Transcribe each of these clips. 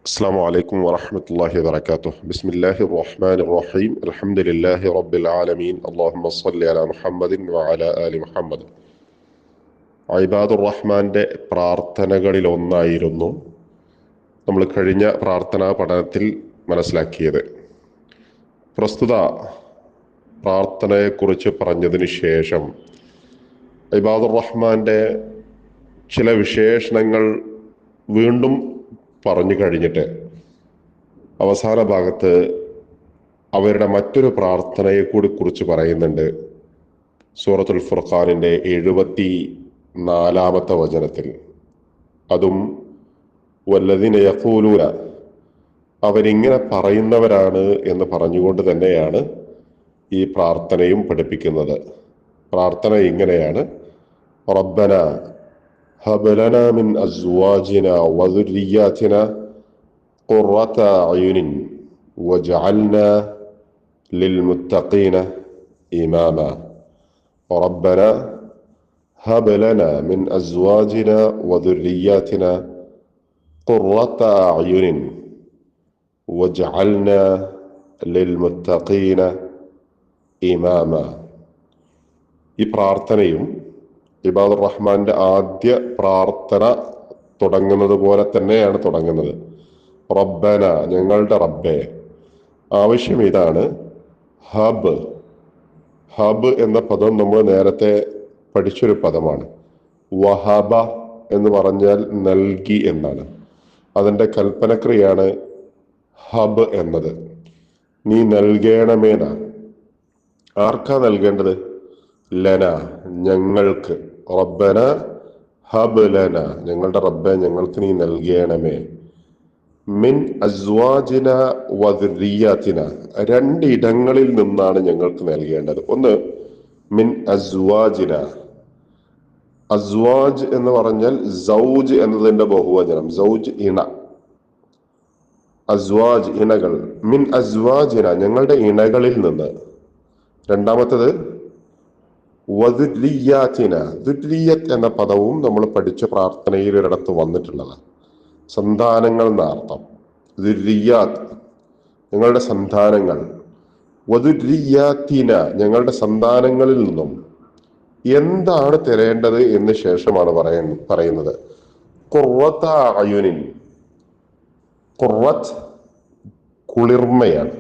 السلام عليكم ورحمة الله وبركاته. بسم الله الرحمن الرحيم. الحمد لله رب العالمين. اللهم صل على محمد وعلى آل محمد. ഇബാദുർ റഹ്മാന്റെ പ്രാർത്ഥനകളിൽ ഒന്നായിരുന്നു നമ്മൾ കഴിഞ്ഞ പ്രാർത്ഥനാ പഠനത്തിൽ മനസ്സിലാക്കിയത്. പ്രസ്തുത പ്രാർത്ഥനയെക്കുറിച്ച് പറഞ്ഞതിന് ശേഷം ഇബാദുർ റഹ്മാന്റെ ചില വിശേഷണങ്ങൾ വീണ്ടും പറഞ്ഞു കഴിഞ്ഞിട്ട് അവസാന ഭാഗത്ത് അവരുടെ മറ്റൊരു പ്രാർത്ഥനയെ കൂടി കുറിച്ച് പറയുന്നുണ്ട്. സൂറത്തുൽ ഫുർഖാനിന്റെ 74-ാമത്തെ വചനത്തിൽ അതും വല്ലദീന യഖൂലൂന, അവരിങ്ങനെ പറയുന്നവരാണ് എന്ന് പറഞ്ഞുകൊണ്ട് തന്നെയാണ് ഈ പ്രാർത്ഥനയും പഠിപ്പിക്കുന്നത്. പ്രാർത്ഥന ഇങ്ങനെയാണ്: റബ്ബന هب لنا من أزواجنا وذرياتنا قرة أعين واجعلنا للمتقين إماما. ربنا هب لنا من أزواجنا وذرياتنا قرة أعين واجعلنا للمتقين إماما. ഈ പ്രാർത്ഥനയും ഇബാദുർ റഹ്മാന്റെ ആദ്യ പ്രാർത്ഥന തുടങ്ങുന്നത് പോലെ തന്നെയാണ് തുടങ്ങുന്നത്. റബ്ബന, ഞങ്ങളുടെ റബ്ബേ. ആവശ്യം ഇതാണ്: ഹബ്. ഹബ് എന്ന പദം നമ്മൾ നേരത്തെ പഠിച്ചൊരു പദമാണ്. വഹബ എന്ന് പറഞ്ഞാൽ നൽകി എന്നാണ്. അതിൻ്റെ കൽപ്പനക്രിയയാണ് ഹബ് എന്നത്. നീ നൽകേണമേന. ആർക്കാ നൽകേണ്ടത്? ലന, ഞങ്ങൾക്ക്. റബ്ബന ഹബ് ലന, ഞങ്ങളുടെ റബ്ബെ ഞങ്ങൾക്ക് നീ നൽകണമേ. മിൻ അസ്വാജിന വദുരിയാതിന, രണ്ടിടങ്ങളിൽ നിന്നാണ് ഞങ്ങൾക്ക് നൽകേണ്ടത്. ഒന്ന്, മിൻ അസ്വാജിന. അസ്വാജ് എന്ന് പറഞ്ഞാൽ സൗജ് എന്നതിന്റെ ബഹുവചനം. സൗജ് ഇണ, അസ്വാജ് ഇണകൾ. മിൻ അസ്വാജിന, ഞങ്ങളുടെ ഇണകളിൽ നിന്ന്. രണ്ടാമത്തത് വദുരിയാതിന. ദുരിയത്ത് എന്ന പദവും നമ്മൾ പഠിച്ച പ്രാർത്ഥനയിൽ ഒരിടത്ത് വന്നിട്ടുള്ളതാണ്. സന്താനങ്ങൾ എന്നർത്ഥം. ദുരിയാത്ത്, ഞങ്ങളുടെ സന്താനങ്ങൾ. വദുരിയാതിന, ഞങ്ങളുടെ സന്താനങ്ങളിൽ നിന്നും. എന്താണ് തരേണ്ടത് എന്ന് ശേഷമാണ് പറയുന്നത്. ഖുർറത അയുനിൻ. ഖുർറത്ത് കുളിർമയാണ്.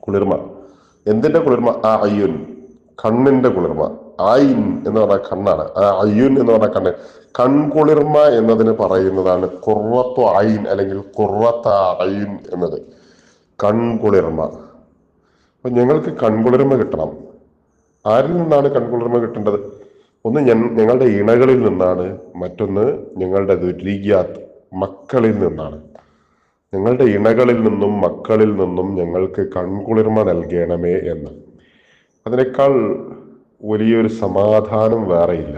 കുളിർമ. എന്തിന്റെ കുളിർമ? അയുൻ, കണ്ണിന്റെ കുളിർമ. ആയിൻ എന്ന് പറഞ്ഞാൽ കണ്ണാണ്. അയ്യുൻ എന്ന് പറഞ്ഞാൽ കണ്ണ്. കൺകുളിർമ എന്നതിന് പറയുന്നതാണ് ഖുർറത്തു ഐൻ അല്ലെങ്കിൽ ഖുർറത്ത ഐൻ എന്നത്. കൺകുളിർമ. അപ്പൊ ഞങ്ങൾക്ക് കൺകുളിർമ കിട്ടണം. ആരിൽ നിന്നാണ് കൺകുളിർമ കിട്ടേണ്ടത്? ഒന്ന് ഞങ്ങളുടെ ഇണകളിൽ നിന്നാണ്. മറ്റൊന്ന് ഞങ്ങളുടെ ദുരിയാത്ത്, മക്കളിൽ നിന്നാണ്. ഞങ്ങളുടെ ഇണകളിൽ നിന്നും മക്കളിൽ നിന്നും ഞങ്ങൾക്ക് കൺകുളിർമ നൽകണമേ എന്ന്. അതിനേക്കാൾ വലിയൊരു സമാധാനം വേറെയില്ല.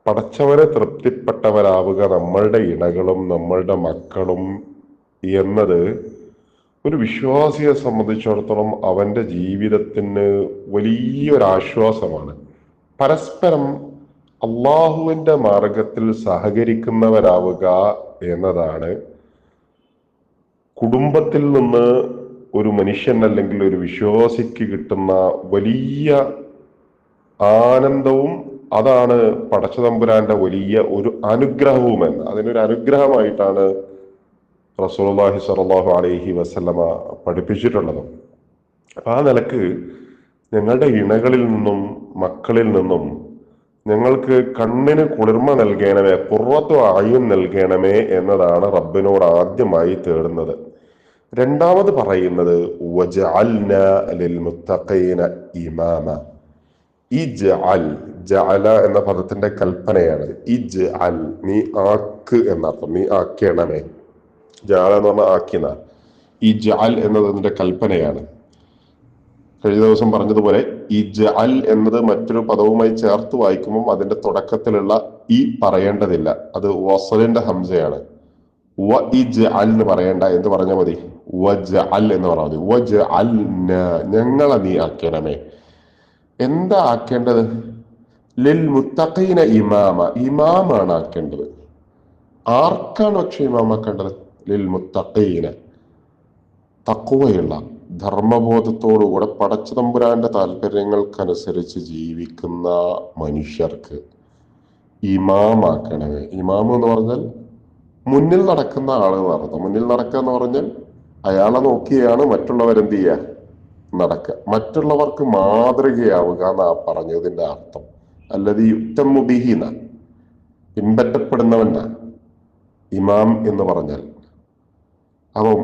പടച്ചവനെ തൃപ്തിപ്പെട്ടവരാവുക നമ്മളുടെ ഇണകളും നമ്മളുടെ മക്കളും എന്നത് ഒരു വിശ്വാസിയെ സംബന്ധിച്ചിടത്തോളം അവന്റെ ജീവിതത്തിന് വലിയൊരാശ്വാസമാണ്. പരസ്പരം അള്ളാഹുവിന്റെ മാർഗത്തിൽ സഹകരിക്കുന്നവരാവുക എന്നതാണ് കുടുംബത്തിൽ നിന്ന് ഒരു മനുഷ്യൻ അല്ലെങ്കിൽ ഒരു വിശ്വാസിക്ക് കിട്ടുന്ന വലിയ ആനന്ദവും അതാണ് പടച്ചതമ്പുരാന്റെ വലിയ ഒരു അനുഗ്രഹവും എന്ന്. അതിനൊരു അനുഗ്രഹമായിട്ടാണ് റസൂലുള്ളാഹി സ്വല്ലല്ലാഹു അലൈഹി വസല്ലമ പഠിപ്പിച്ചിട്ടുള്ളത്. അപ്പൊ ആ നിലക്ക് ഞങ്ങളുടെ ഇണകളിൽ നിന്നും മക്കളിൽ നിന്നും ഞങ്ങൾക്ക് കണ്ണിന് കുളിർമ നൽകണമേ, ഖുർറത്തു അയുൻ നൽകണമേ എന്നതാണ് റബ്ബിനോട് ആദ്യമായി തേടുന്നത്. രണ്ടാമത് പറയുന്നത് വജഅൽനാ ലിൽമുത്തഖീന ഇമാമ. ഇജ്അൽ, ജഅല എന്ന പദത്തിന്റെ കൽപ്പനയാണ്. ഇജ്അൽ, നീ ആക്ക് എന്നർത്ഥം. നീ ആക്കണമേ. ജഅല എന്ന് പറഞ്ഞാൽ ആക്കിന. ഇജ്അൽ എന്നതിന്റെ കൽപ്പനയാണ്. കഴിഞ്ഞ ദിവസം പറഞ്ഞതുപോലെ ഇജ്അൽ എന്നത് മറ്റൊരു പദവുമായി ചേർത്ത് വായിക്കുമ്പോൾ അതിന്റെ തുടക്കത്തിലുള്ള ഈ പറയേണ്ടതില്ല. അത് വസ്ലിന്റെ ഹംസയാണ്. വ ഇജ്അൽ എന്ന് പറയേണ്ട. എന്ത് പറഞ്ഞാൽ മതി? വജ്അൽ എന്ന് പറഞ്ഞാൽ മതി. വജ്അൽന, ഞങ്ങളെ നീ ആക്കണമേ. എന്താ ആക്കേണ്ടത്? ലിൽ മുത്തഖീന ഇമാമ, ഇമാമാണ് ആക്കേണ്ടത്. ആർക്കാണ് പക്ഷെ ഇമാമാക്കേണ്ടത്? ലിൽ മുത്തഖീന, തഖ്വയുള്ള ധർമ്മബോധത്തോടുകൂടെ പടച്ചതമ്പുരാന്റെ താല്പര്യങ്ങൾക്കനുസരിച്ച് ജീവിക്കുന്ന മനുഷ്യർക്ക് ഇമാമാക്കണമേ. ഇമാം എന്ന് പറഞ്ഞാൽ മുന്നിൽ നടക്കുന്ന ആള് എന്ന് അർത്ഥം. മുന്നിൽ നടക്കുക എന്ന് പറഞ്ഞാൽ അയാളെ നോക്കിയാണ് മറ്റുള്ളവരെന്ത് ചെയ്യുക, നടക്കുക. മറ്റുള്ളവർക്ക് മാതൃകയാവുക എന്നാ പറഞ്ഞതിന്റെ അർത്ഥം. അല്ലത് യുക്തമുബിഹിന, പിൻപറ്റപ്പെടുന്നവനാ ഇമാം എന്ന് പറഞ്ഞാൽ. അപ്പം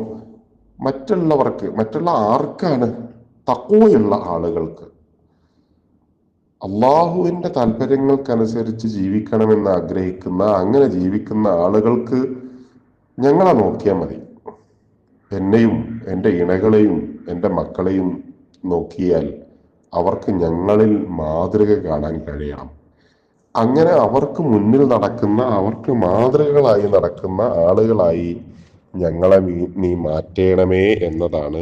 മറ്റുള്ളവർക്ക്, മറ്റുള്ള ആർക്കാണ്? തഖ്വയുള്ള ആളുകൾക്ക്, അള്ളാഹുവിന്റെ താല്പര്യങ്ങൾക്കനുസരിച്ച് ജീവിക്കണമെന്ന് ആഗ്രഹിക്കുന്ന, അങ്ങനെ ജീവിക്കുന്ന ആളുകൾക്ക് ഞങ്ങളെ നോക്കിയാൽ മതി. എന്നെയും എൻ്റെ ഇണകളെയും എൻ്റെ മക്കളെയും നോക്കിയാൽ അവർക്ക് ഞങ്ങളിൽ മാതൃക കാണാൻ കഴിയണം. അങ്ങനെ അവർക്ക് മുന്നിൽ നടക്കുന്ന, അവർക്ക് മാതൃകകളായി നടക്കുന്ന ആളുകളായി ഞങ്ങളെ നീ മാറ്റേണമേ എന്നതാണ്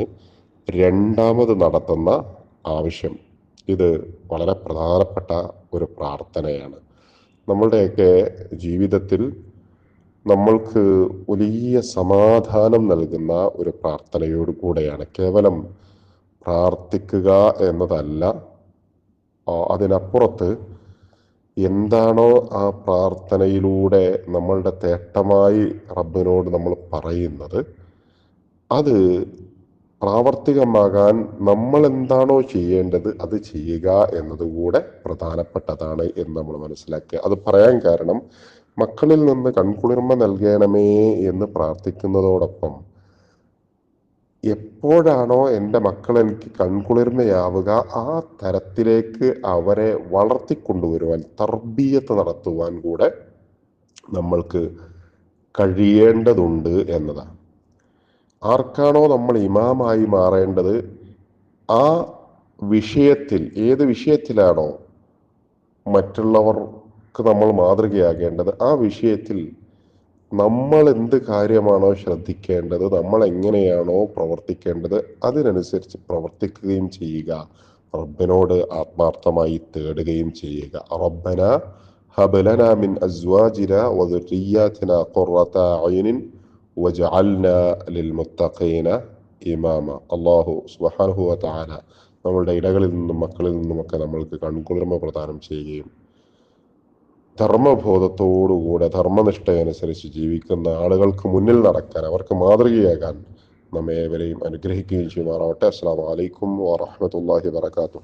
രണ്ടാമത് നടത്തുന്ന ആവശ്യം. ഇത് വളരെ പ്രധാനപ്പെട്ട ഒരു പ്രാർത്ഥനയാണ്. നമ്മളുടെയൊക്കെ ജീവിതത്തിൽ നമ്മൾക്ക് വലിയ സമാധാനം നൽകുന്ന ഒരു പ്രാർത്ഥനയോട് കൂടെയാണ്. കേവലം പ്രാർത്ഥിക്കുക എന്നതല്ല, അതിനപ്പുറത്ത് എന്താണോ ആ പ്രാർത്ഥനയിലൂടെ നമ്മളുടെ തേട്ടമായി റബ്ബിനോട് നമ്മൾ പറയുന്നത്, അത് പ്രാവർത്തികമാകാൻ നമ്മൾ എന്താണോ ചെയ്യേണ്ടത് അത് ചെയ്യുക എന്നതുകൂടെ പ്രധാനപ്പെട്ടതാണ് എന്ന് നമ്മൾ മനസ്സിലാക്കുക. അത് പറയാൻ കാരണം, മക്കളിൽ നിന്ന് കൺകുളിർമ നൽകണമേ എന്ന് പ്രാർത്ഥിക്കുന്നതോടൊപ്പം എപ്പോഴാണോ എൻ്റെ മക്കൾ എനിക്ക് കൺകുളിർമയാവുക, ആ തരത്തിലേക്ക് അവരെ വളർത്തിക്കൊണ്ടുവരുവാൻ, തർബീയത്ത് നടത്തുവാൻ കൂടെ നമ്മൾക്ക് കഴിയേണ്ടതുണ്ട് എന്നതാണ്. ആർക്കാണോ നമ്മൾ ഇമാമായി മാറേണ്ടത്, ആ വിഷയത്തിൽ, ഏത് വിഷയത്തിലാണോ മറ്റുള്ളവർക്ക് നമ്മൾ മാതൃകയാകേണ്ടത്, ആ വിഷയത്തിൽ നമ്മൾ എന്ത് കാര്യമാണോ ശ്രദ്ധിക്കേണ്ടത്, നമ്മൾ എങ്ങനെയാണോ പ്രവർത്തിക്കേണ്ടത്, അതിനനുസരിച്ച് പ്രവർത്തിക്കുകയും ചെയ്യുക. റബ്ബിനോട് ആത്മാർത്ഥമായി തേടുകയും ചെയ്യുക. റബ്ബന ഹബ് ലനാ മിൻ അസ്വാജിന വദുർരിയ്യാതിന ഖുർറത അയുനിൻ വജഅൽനാ ലിൽമുത്തഖീന ഇമാമ. അല്ലാഹു സുബ്ഹാനഹു വ തആല നമ്മളുടെ ഇടകളിൽ നിന്നും മക്കളിൽ നിന്നുമൊക്കെ നമ്മൾക്ക് കൺകുളിർമ പ്രദാനം ചെയ്യുകയും ധർമ്മബോധത്തോടുകൂടെ ധർമ്മനിഷ്ഠയനുസരിച്ച് ജീവിക്കുന്ന ആളുകൾക്ക് മുന്നിൽ നടക്കാൻ, അവർക്ക് മാതൃകയാകാൻ നമ്മെ ഏവരെയും അനുഗ്രഹിക്കുകയും ചെയ്യുമാറാവട്ടെ. അസ്സലാമു അലൈക്കും വറഹ്മത്തുള്ളാഹി വബറകാതുഹു.